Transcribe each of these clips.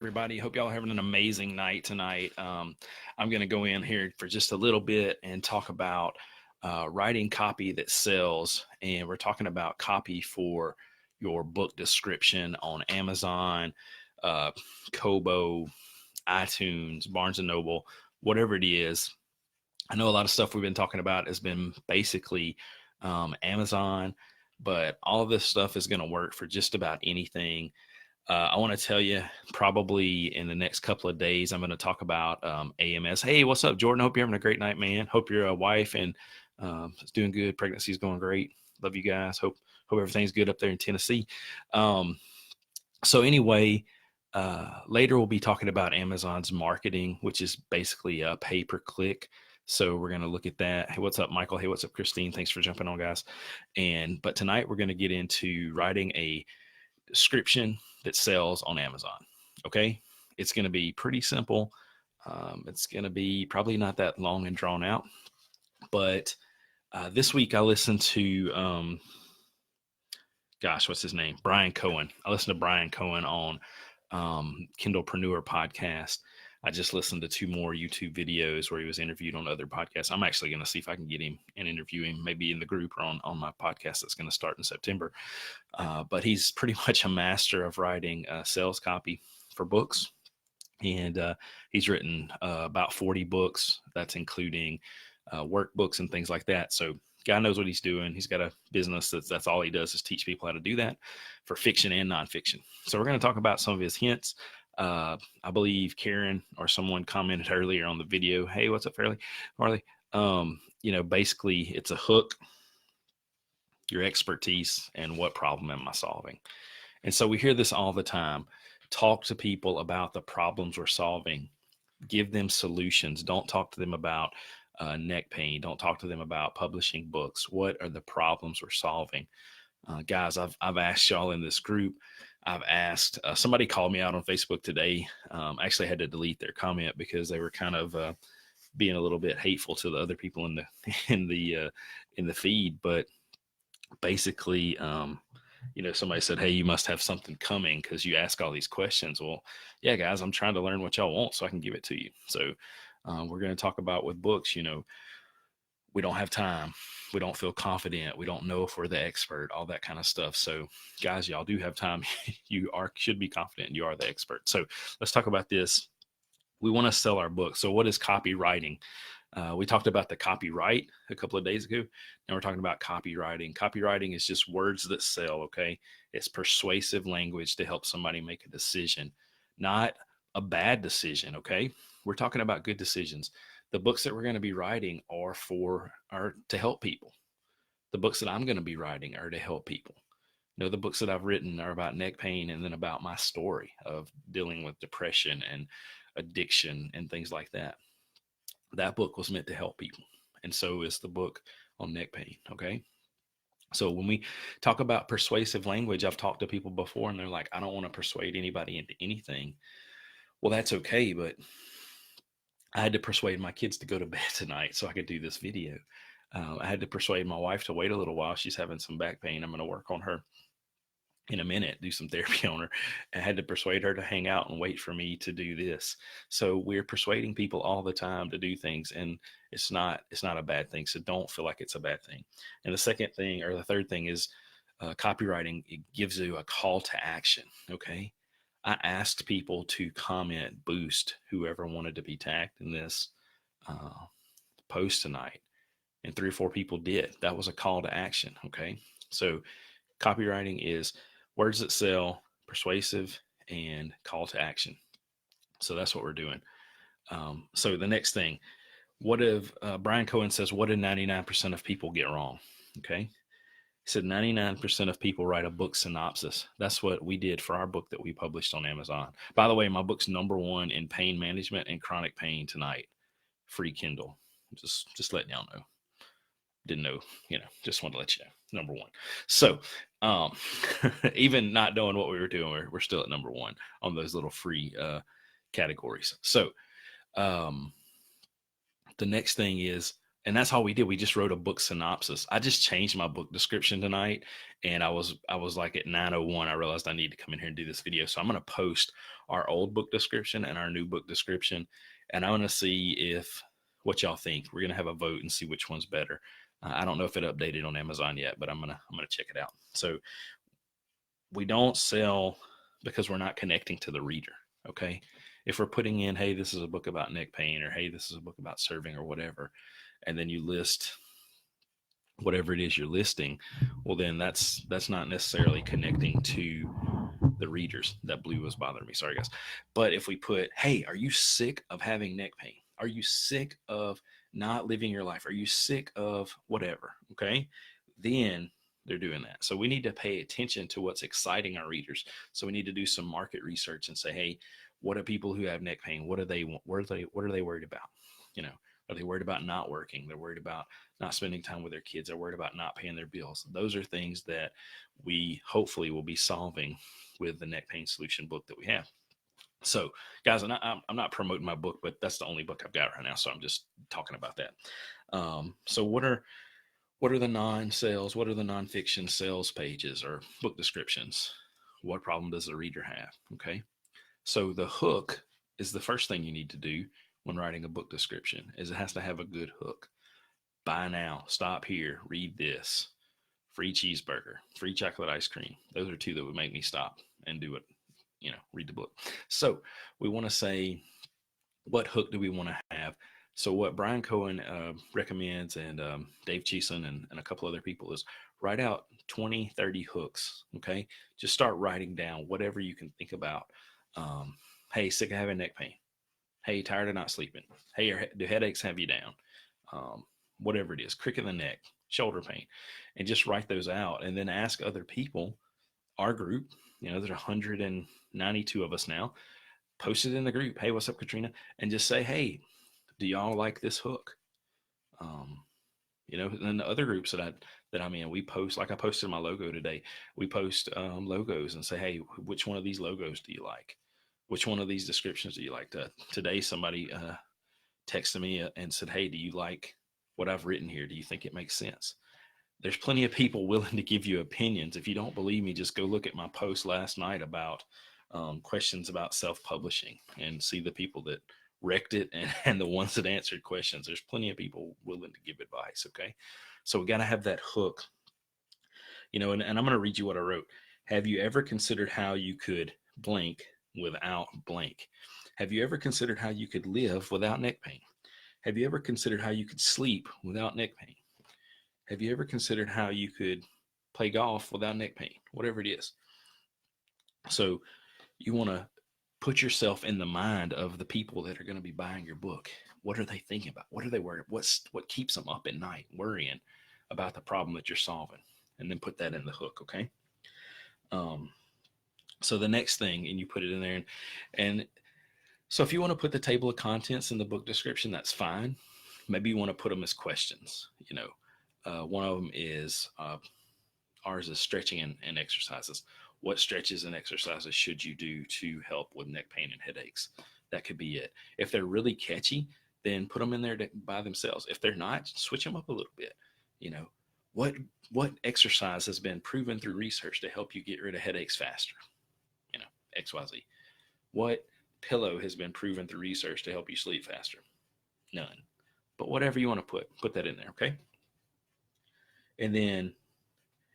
everybody. Hope y'all are having an amazing night tonight. I'm going to go in here for just a little bit and talk about writing copy that sells. And we're talking about copy for your book description on Amazon, uh, Kobo, iTunes, Barnes and Noble, whatever it is. I know a lot of stuff we've been talking about has been basically Amazon, but all of this stuff is going to work for just about anything. I want to tell you, probably in the next couple of days, I'm going to talk about AMS. Hey, what's up, Jordan? Hope you're having a great night, man. Hope your wife and is doing good. Pregnancy's going great. Love you guys. Hope everything's good up there in Tennessee. Um, so anyway, later we'll be talking about Amazon's marketing, which is basically a pay per click. So we're going to look at that. Hey, what's up, Michael? Hey, what's up, Christine? Thanks for jumping on, guys. But tonight we're going to get into writing a description that sells on Amazon. Okay. It's going to be pretty simple. It's going to be probably not that long and drawn out. But this week I listened to, what's his name? Brian Cohen. I listened to Brian Cohen on Kindlepreneur podcast. I just listened to two more YouTube videos where he was interviewed on other podcasts. I'm actually going to see if I can get him and interview him, maybe in the group or on my podcast that's going to start in September. But he's pretty much a master of writing sales copy for books. And he's written about 40 books. That's including workbooks and things like that. So guy knows what he's doing. He's got a business that's all he does is teach people how to do that for fiction and nonfiction. So we're going to talk about some of his hints. I believe Karen or someone commented earlier on the video. Hey, what's up, Farley? Basically it's a hook, your expertise, and what problem am I solving? And so we hear this all the time. Talk to people about the problems we're solving. Give them solutions. Don't talk to them about neck pain. Don't talk to them about publishing books. What are the problems we're solving? Guys, I've asked y'all in this group. I've asked somebody called me out on Facebook today. Actually had to delete their comment because they were kind of being a little bit hateful to the other people in the in the feed. But basically, somebody said, hey, you must have something coming because you ask all these questions. Well, yeah, guys, I'm trying to learn what y'all want so I can give it to you. So we're going to talk about with books, we don't have time. We don't feel confident. We don't know if we're the expert, all that kind of stuff. So guys, y'all do have time. Should be confident you are the expert. So let's talk about this. We want to sell our book. So what is copywriting? We talked about the copyright a couple of days ago. Now we're talking about copywriting. Copywriting is just words that sell, okay? It's persuasive language to help somebody make a decision, not a bad decision, okay? We're talking about good decisions. The books that we're going to be writing are to help people. The books that I'm going to be writing are to help people. The books that I've written are about neck pain and then about my story of dealing with depression and addiction and things like that. That book was meant to help people. And so is the book on neck pain. Okay. So when we talk about persuasive language, I've talked to people before and they're like, I don't want to persuade anybody into anything. Well, that's okay. But I had to persuade my kids to go to bed tonight so I could do this video. I had to persuade my wife to wait a little while. She's having some back pain. I'm going to work on her in a minute, do some therapy on her. I had to persuade her to hang out and wait for me to do this. So we're persuading people all the time to do things, and it's not a bad thing. So don't feel like it's a bad thing. And the second thing, or the third thing, is copywriting. It gives you a call to action. Okay. I asked people to comment boost whoever wanted to be tagged in this uh, post tonight, and 3 or 4 people did. That was a call to action. Okay. So copywriting is words that sell, persuasive, and call to action. So that's what we're doing. So the next thing, what if Brian Cohen says, what did 99% of people get wrong? Okay. He said 99% of people write a book synopsis. That's what we did for our book that we published on Amazon. By the way, my book's #1 in pain management and chronic pain tonight. Free Kindle. Just letting y'all know. Didn't know, just wanted to let you know. #1. So even not knowing what we were doing, we're still at #1 on those little free categories. So the next thing is And that's all we did. We just wrote a book synopsis. I just changed my book description tonight, and I was like at 9:01. I realized I need to come in here and do this video. So I'm going to post our old book description and our new book description, and I'm going to see if what y'all think. We're going to have a vote and see which one's better. I don't know if it updated on Amazon yet, but I'm gonna check it out. So we don't sell because we're not connecting to the reader. Okay. If we're putting in, hey, this is a book about neck pain, or hey, this is a book about serving, or whatever, and then you list whatever it is you're listing, well, then that's not necessarily connecting to the readers. That blue was bothering me. Sorry, guys. But if we put, hey, are you sick of having neck pain? Are you sick of not living your life? Are you sick of whatever? Okay. Then they're doing that. So we need to pay attention to what's exciting our readers. So we need to do some market research and say, hey, what are people who have neck pain? What are they worried about? You know, are they worried about not working? They're worried about not spending time with their kids. They're worried about not paying their bills. Those are things that we hopefully will be solving with the neck pain solution book that we have. So, guys, I'm not promoting my book, but that's the only book I've got right now. So I'm just talking about that. So what are the non-sales? What are the nonfiction sales pages or book descriptions? What problem does the reader have? Okay. So the hook is the first thing you need to do when writing a book description. Is it has to have a good hook. Buy now, stop here, read this, free cheeseburger, free chocolate ice cream. Those are two that would make me stop and do it, read the book. So we want to say, what hook do we want to have? So what Brian Cohen recommends, and Dave Cheeson and a couple other people, is write out 20, 30 hooks. Okay. Just start writing down whatever you can think about. Hey, sick of having neck pain. Hey, tired of not sleeping. Hey, do headaches have you down? Whatever it is, crick in the neck, shoulder pain, and just write those out, and then ask other people, our group, there's 192 of us now, post it in the group. Hey, what's up, Katrina? And just say, hey, do y'all like this hook? And the other groups that I'm in, we post, like I posted my logo today. We post logos and say, hey, which one of these logos do you like? Which one of these descriptions do you like? Today, somebody texted me and said, hey, do you like what I've written here? Do you think it makes sense? There's plenty of people willing to give you opinions. If you don't believe me, just go look at my post last night about questions about self-publishing and see the people that wrecked it and the ones that answered questions. There's plenty of people willing to give advice. Okay. So we got to have that hook, and I'm going to read you what I wrote. Have you ever considered how you could blank without blank? Have you ever considered how you could live without neck pain? Have you ever considered how you could sleep without neck pain? Have you ever considered how you could play golf without neck pain? Whatever it is. So you want to put yourself in the mind of the people that are going to be buying your book. What are they thinking about? What are they worried? What keeps them up at night worrying about the problem that you're solving? And then put that in the hook. Okay. So the next thing, and you put it in there, and so if you want to put the table of contents in the book description, that's fine. Maybe you want to put them as questions. One of them is ours is stretching and exercises. What stretches and exercises should you do to help with neck pain and headaches? That could be it. If they're really catchy, then put them in there by themselves. If they're not, switch them up a little bit. What exercise has been proven through research to help you get rid of headaches faster? XYZ. What pillow has been proven through research to help you sleep faster? None. But whatever you want to put that in there, okay? And then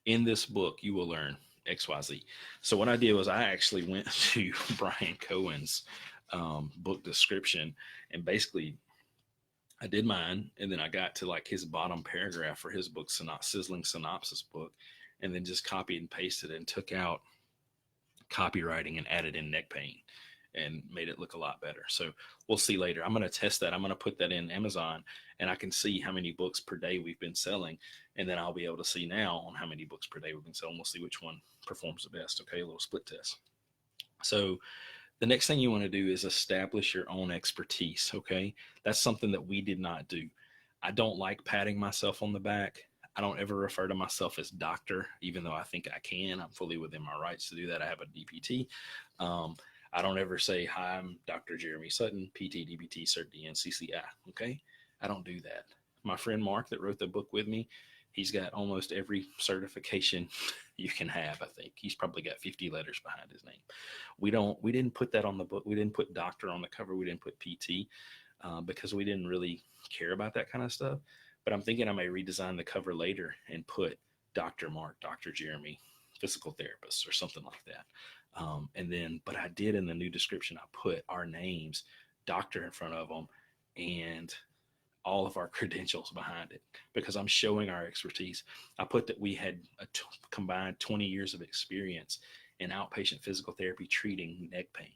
in this book, you will learn XYZ. So what I did was I actually went to Brian Cohen's book description, and basically I did mine, and then I got to like his bottom paragraph for his book, Sizzling Synopsis book, and then just copied and pasted and took out copywriting and added in neck pain and made it look a lot better. So we'll see later. I'm going to test that. I'm going to put that in Amazon, and I can see how many books per day we've been selling. And then I'll be able to see now on how many books per day we've been selling. We'll see which one performs the best. Okay. A little split test. So the next thing you want to do is establish your own expertise. Okay. That's something that we did not do. I don't like patting myself on the back. I don't ever refer to myself as doctor, even though I think I can. I'm fully within my rights to do that. I have a DPT. I don't ever say, hi, I'm Dr. Jeremy Sutton, PT, DPT, Cert, DN, CCI. Okay. I don't do that. My friend Mark that wrote the book with me, he's got almost every certification you can have. I think he's probably got 50 letters behind his name. We didn't put that on the book. We didn't put doctor on the cover. We didn't put PT because we didn't really care about that kind of stuff. But I'm thinking I may redesign the cover later and put Dr. Mark, Dr. Jeremy, physical therapist, or something like that. But I did in the new description, I put our names, doctor in front of them, and all of our credentials behind it because I'm showing our expertise. I put that we had combined 20 years of experience in outpatient physical therapy treating neck pain.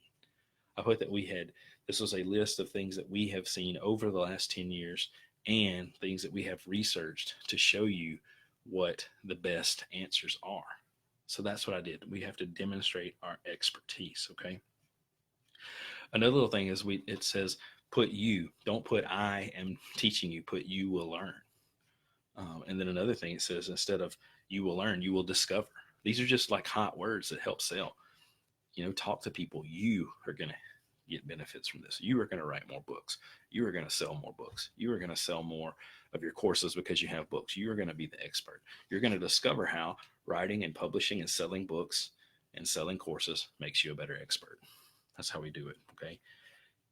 I put that this was a list of things that we have seen over the last 10 years and things that we have researched to show you what the best answers are. So that's what I did. We have to demonstrate our expertise. Okay. Another little thing is it says, put you, don't put I am teaching you, put you will learn. And then another thing it says, instead of you will learn, you will discover. These are just like hot words that help sell. Talk to people. You are going to get benefits from this. You are going to write more books. You are going to sell more books. You are going to sell more of your courses because you have books. You are going to be the expert. You're going to discover how writing and publishing and selling books and selling courses makes you a better expert. That's how we do it. Okay.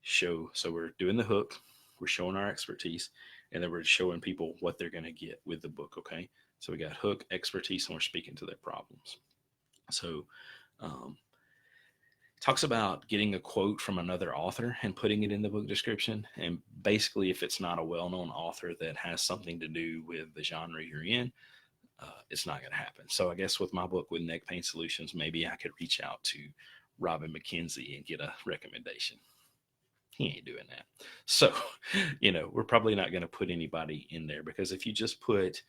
So we're doing the hook, we're showing our expertise, and then we're showing people what they're going to get with the book. Okay. So we got hook, expertise, and we're speaking to their problems. So, talks about getting a quote from another author and putting it in the book description. And basically, if it's not a well-known author that has something to do with the genre you're in, it's not going to happen. So I guess with my book with Neck Pain Solutions, maybe I could reach out to Robin McKenzie and get a recommendation. He ain't doing that. So, we're probably not going to put anybody in there because if you just put,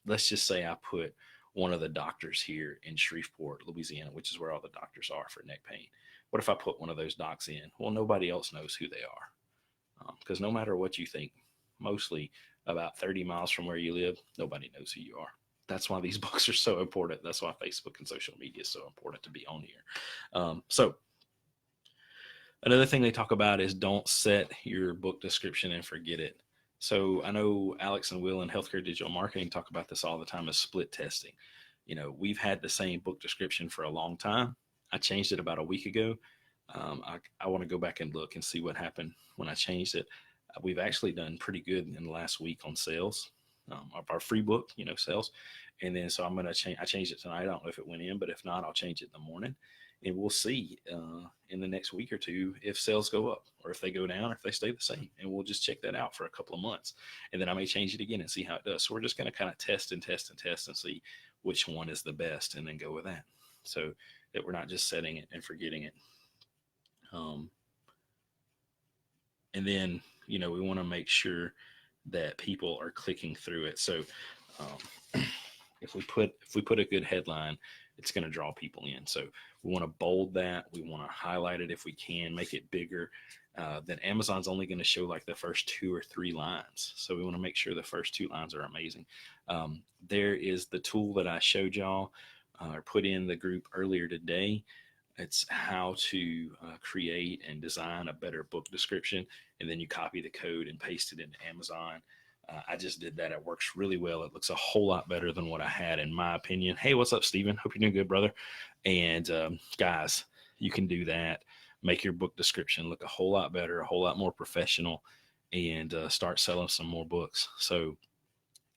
let's just say I put one of the doctors here in Shreveport, Louisiana, which is where all the doctors are for neck pain. What if I put one of those docs in? Well, nobody else knows who they are because no matter what you think, mostly about 30 miles from where you live, nobody knows who you are. That's why these books are so important. That's why Facebook and social media is so important to be on here. So another thing they talk about is don't set your book description and forget it. So I know Alex and Will in Healthcare Digital Marketing talk about this all the time as split testing. We've had the same book description for a long time. I changed it about a week ago. I want to go back and look and see what happened when I changed it. We've actually done pretty good in the last week on sales of our free book, sales. And then so I'm going to change. I changed it tonight. I don't know if it went in, but if not, I'll change it in the morning. And we'll see in the next week or two if sales go up or if they go down or if they stay the same. And we'll just check that out for a couple of months. And then I may change it again and see how it does. So we're just going to kind of test and see which one is the best and then go with that. So that we're not just setting it and forgetting it. And then, we want to make sure that people are clicking through it. So if we put a good headline, it's going to draw people in. So we want to bold that. We want to highlight it if we can, make it bigger. Then Amazon's only going to show like the first 2 or 3 lines. So we want to make sure the first 2 lines are amazing. There is the tool that I showed y'all or put in the group earlier today. It's how to create and design a better book description. And then you copy the code and paste it into Amazon. I just did that. It works really well. It looks a whole lot better than what I had, in my opinion. Hey, what's up, Steven? Hope you're doing good, brother. And guys, you can do that. Make your book description look a whole lot better, a whole lot more professional, and start selling some more books. So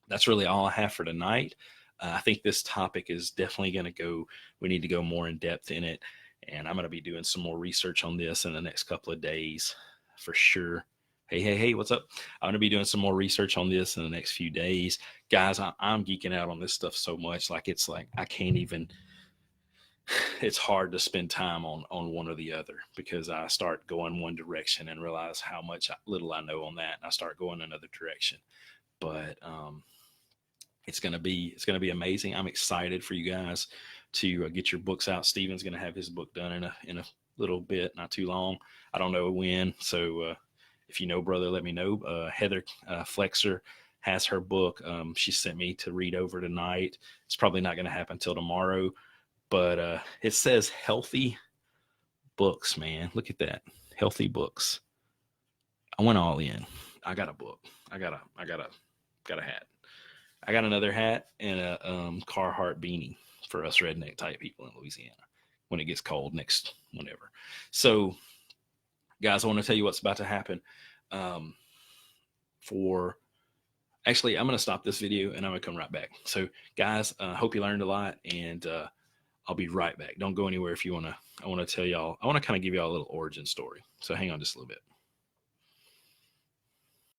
that's really all I have for tonight. I think this topic is definitely going to go, we need to go more in depth in it. And I'm going to be doing some more research on this in the next couple of days for sure. Hey, what's up? I'm going to be doing some more research on this in the next few days. Guys, I'm geeking out on this stuff so much. It's like I can't even, it's hard to spend time on one or the other because I start going one direction and realize how little I know on that. And I start going another direction. But it's going to be amazing. I'm excited for you guys to get your books out. Steven's going to have his book done in a little bit, not too long. I don't know when. So, if you know, brother, let me know. Heather Flexer has her book. She sent me to read over tonight. It's probably not going to happen until tomorrow, but it says healthy books, man. Look at that. Healthy books. I went all in. I got a book. Got a hat. I got another hat and a Carhartt beanie for us redneck type people in Louisiana when it gets cold next whenever. So, guys, I want to tell you what's about to happen. Um, for actually, I'm going to stop this video and I'm going to come right back. So, guys, I hope you learned a lot, and I'll be right back. Don't go anywhere if you want to. I want to tell y'all. I want to kind of give y'all a little origin story. So, hang on just a little bit.